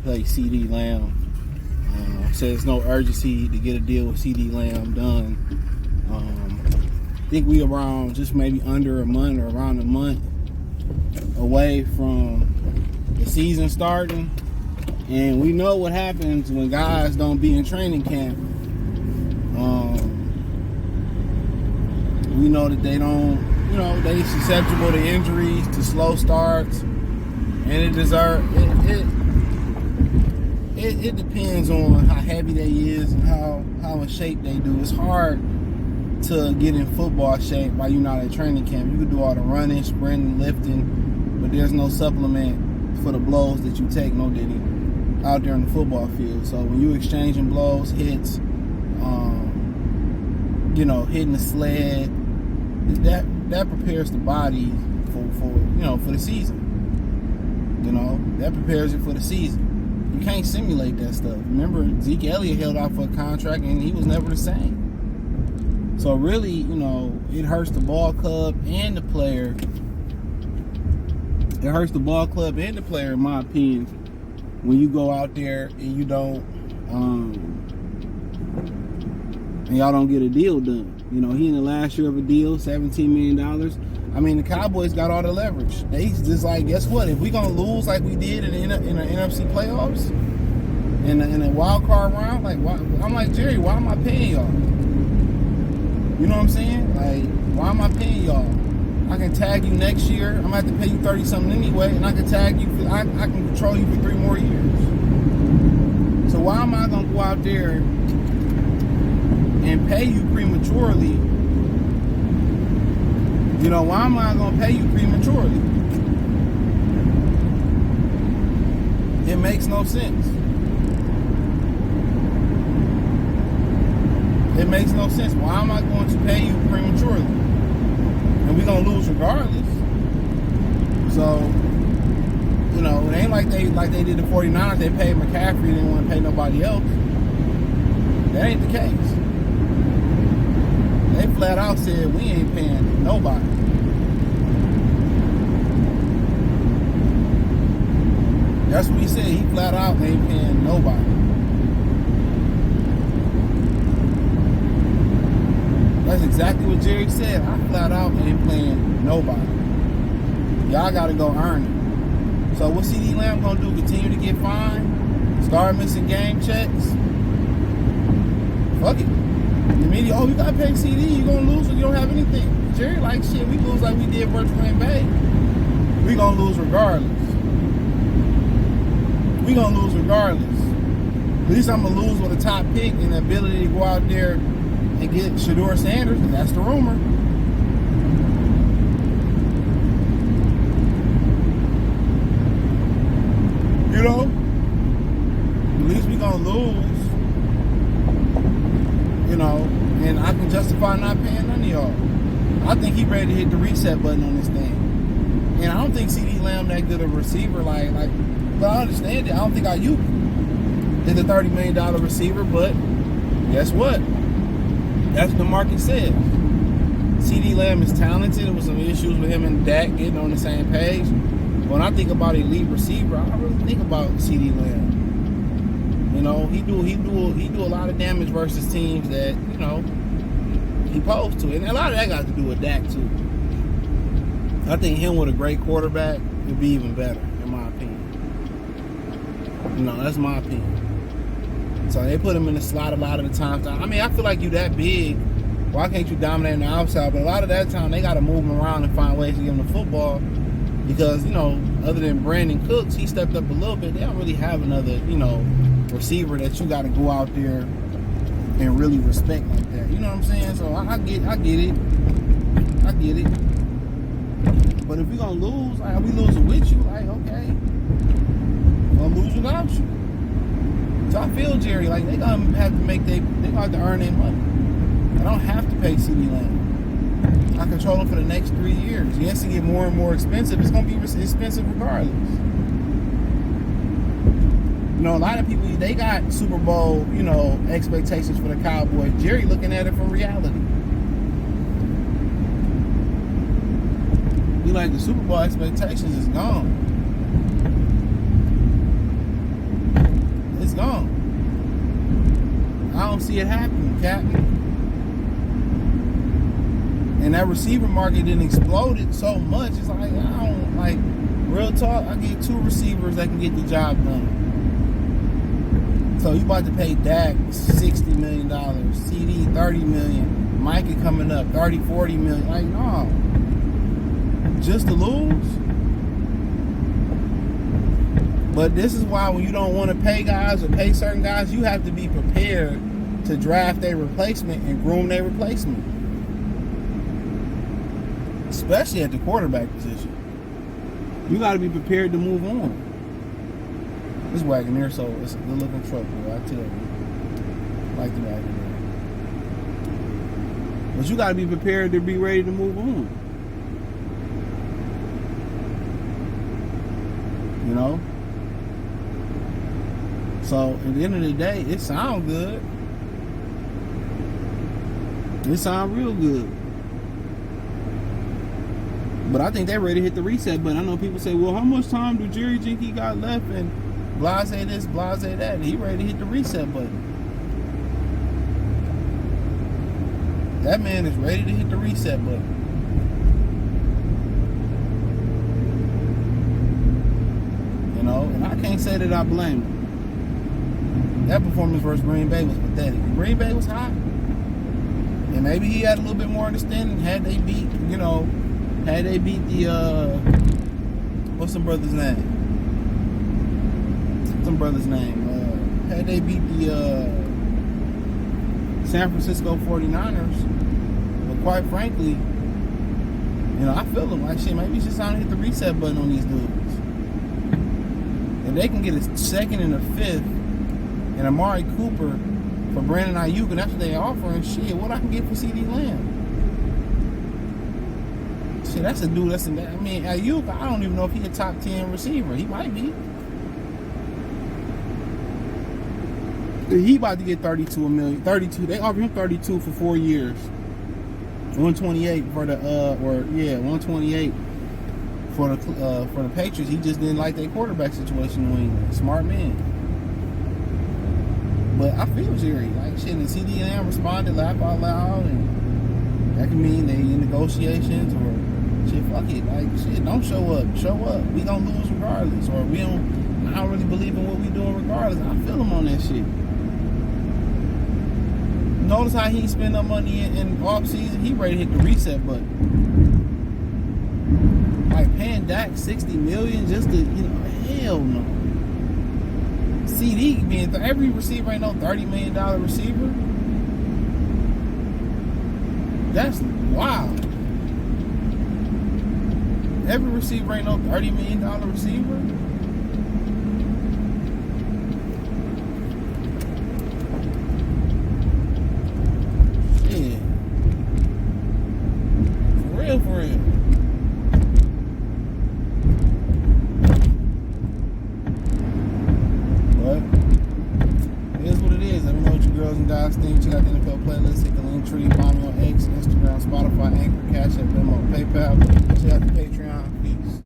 play CeeDee Lamb. So there's no urgency to get a deal with CeeDee Lamb done. I think we around just maybe under a month or around a month away from the season starting. And we know what happens when guys don't be in training camp. We know that they don't, they susceptible to injuries, to slow starts, and it depends on how heavy they is and how in shape they do. It's hard to get in football shape while you're not at training camp. You can do all the running, sprinting, lifting, but there's no supplement for the blows that you take, no diddy, out there in the football field. So when you exchanging blows, hits, hitting the sled, that prepares the body for the season. That prepares it for the season. You can't simulate that stuff. Remember, Zeke Elliott held out for a contract and he was never the same. So really, it hurts the ball club and the player. It hurts the ball club and the player, in my opinion, when you go out there and you don't, and y'all don't get a deal done. He in the last year of a deal, $17 million. I mean, the Cowboys got all the leverage. They just like, guess what? If we gonna lose like we did in the NFC playoffs, in a wild card round, like, why, I'm like, Jerry, why am I paying y'all? You know what I'm saying? Like, why am I paying y'all? I can tag you next year. I'm gonna have to pay you 30 something anyway, and I can tag you. I can control you for 3 more years. So why am I gonna go out there and pay you prematurely? Why am I going to pay you prematurely? It makes no sense. It makes no sense. Why am I going to pay you prematurely? And we're going to lose regardless. So, it ain't like they did the 49ers. They paid McCaffrey and didn't want to pay nobody else. That ain't the case. They flat out said, we ain't paying nobody. That's what he said. He flat out ain't paying nobody. That's exactly what Jerry said. I flat out ain't paying nobody. Y'all got to go earn it. So what CeeDee Lamb going to do? Continue to get fined? Start missing game checks? Fuck it. The media, you got to pay CeeDee. You're going to lose or you don't have anything. Jerry like, shit, we lose like we did versus Green Bay. We going to lose regardless. We going to lose regardless. At least I'm going to lose with a top pick and the ability to go out there and get Shedeur Sanders, and that's the rumor. At least we going to lose. And I can justify not paying none of y'all. I think he ready to hit the reset button on this thing. And I don't think CeeDee Lamb that good of a receiver, but I understand it. I don't think IU is a $30 million receiver, but guess what? That's what the market says. CeeDee Lamb is talented. There was some issues with him and Dak getting on the same page. When I think about elite receiver, I don't really think about CeeDee Lamb. He do a lot of damage versus teams that, he posed to. And a lot of that got to do with Dak too. I think him with a great quarterback would be even better, in my opinion. That's my opinion. So they put him in the slot a lot of the times. I mean, I feel like you that big, why can't you dominate on the outside? But a lot of that time, they got to move him around and find ways to give him the football. Because, other than Brandon Cooks, he stepped up a little bit. They don't really have another, receiver that you got to go out there and really respect like that. You know what I'm saying? So I get it. But if we gonna lose, like we losing with you, like okay, gonna lose without you. So I feel Jerry, like they gonna have to they gonna have to earn their money. I don't have to pay CeeDee Lamb. I control him for the next 3 years. Yes, it get more and more expensive. It's gonna be expensive regardless. A lot of people, they got Super Bowl, expectations for the Cowboys. Jerry looking at it from reality. He like the Super Bowl expectations is gone. it's gone. I don't see it happening, Captain. And that receiver market didn't exploded so much. It's like, I don't, like, real talk, I get 2 receivers that can get the job done. So you about to pay Dak $60 million, CeeDee $30 million, Micah coming up $30, $40 million. Like, no. Just to lose? But this is why when you don't want to pay guys or pay certain guys, you have to be prepared to draft a replacement and groom their replacement. Especially at the quarterback position. You got to be prepared to move on. This Wagoneer, so it's a good looking truck, boy, I tell you. I like the Wagoneer. But you got to be prepared to be ready to move on. You know? So, at the end of the day, it sounds good. It sounds real good. But I think they're ready to hit the reset button. I know people say, well, how much time do Jerry Jinky got left? And blase this, blase that. And he ready to hit the reset button. That man is ready to hit the reset button. You know, and I can't say that I blame him. That performance versus Green Bay was pathetic. Green Bay was hot. And maybe he had a little bit more understanding had they beat, you know, had they beat the, what's some brother's name? Had they beat the San Francisco 49ers. But quite frankly, you know, I feel them like, shit, maybe it's just time to hit the reset button on these dudes. If they can get a second and a fifth and Amari Cooper for Brandon Ayuk, and that's what they offering, shit, what I can get for CeeDee Lamb? Shit, that's a dude I mean, Ayuk, I don't even know if he's a top 10 receiver. He might be. He about to get 32 million. 32. They offered him 32 for 4 years. 128 for the 128 for the Patriots. He just didn't like their quarterback situation in New England. Smart man. But I feel Jerry. Like, shit, and CeeDee Lamb responded, laugh out loud, and that can mean they in negotiations or shit, fuck it. Like, shit, don't show up. Show up. We gonna lose regardless. Or I don't really believe in what we doing regardless. I feel him on that shit. Notice how he spend up money in off season. He ready to hit the reset button. Like paying Dak $60 million just to, you know, hell no. CeeDee being every receiver ain't no $30 million receiver. That's wild. Every receiver ain't no $30 million receiver. For real. But it is what it is. Let me know what you girls and guys think. Check out the NFL playlist. Hit the link tree. Follow me on X, Instagram, Spotify, Anchor, Cash App, Venmo, PayPal. Check out the Patreon.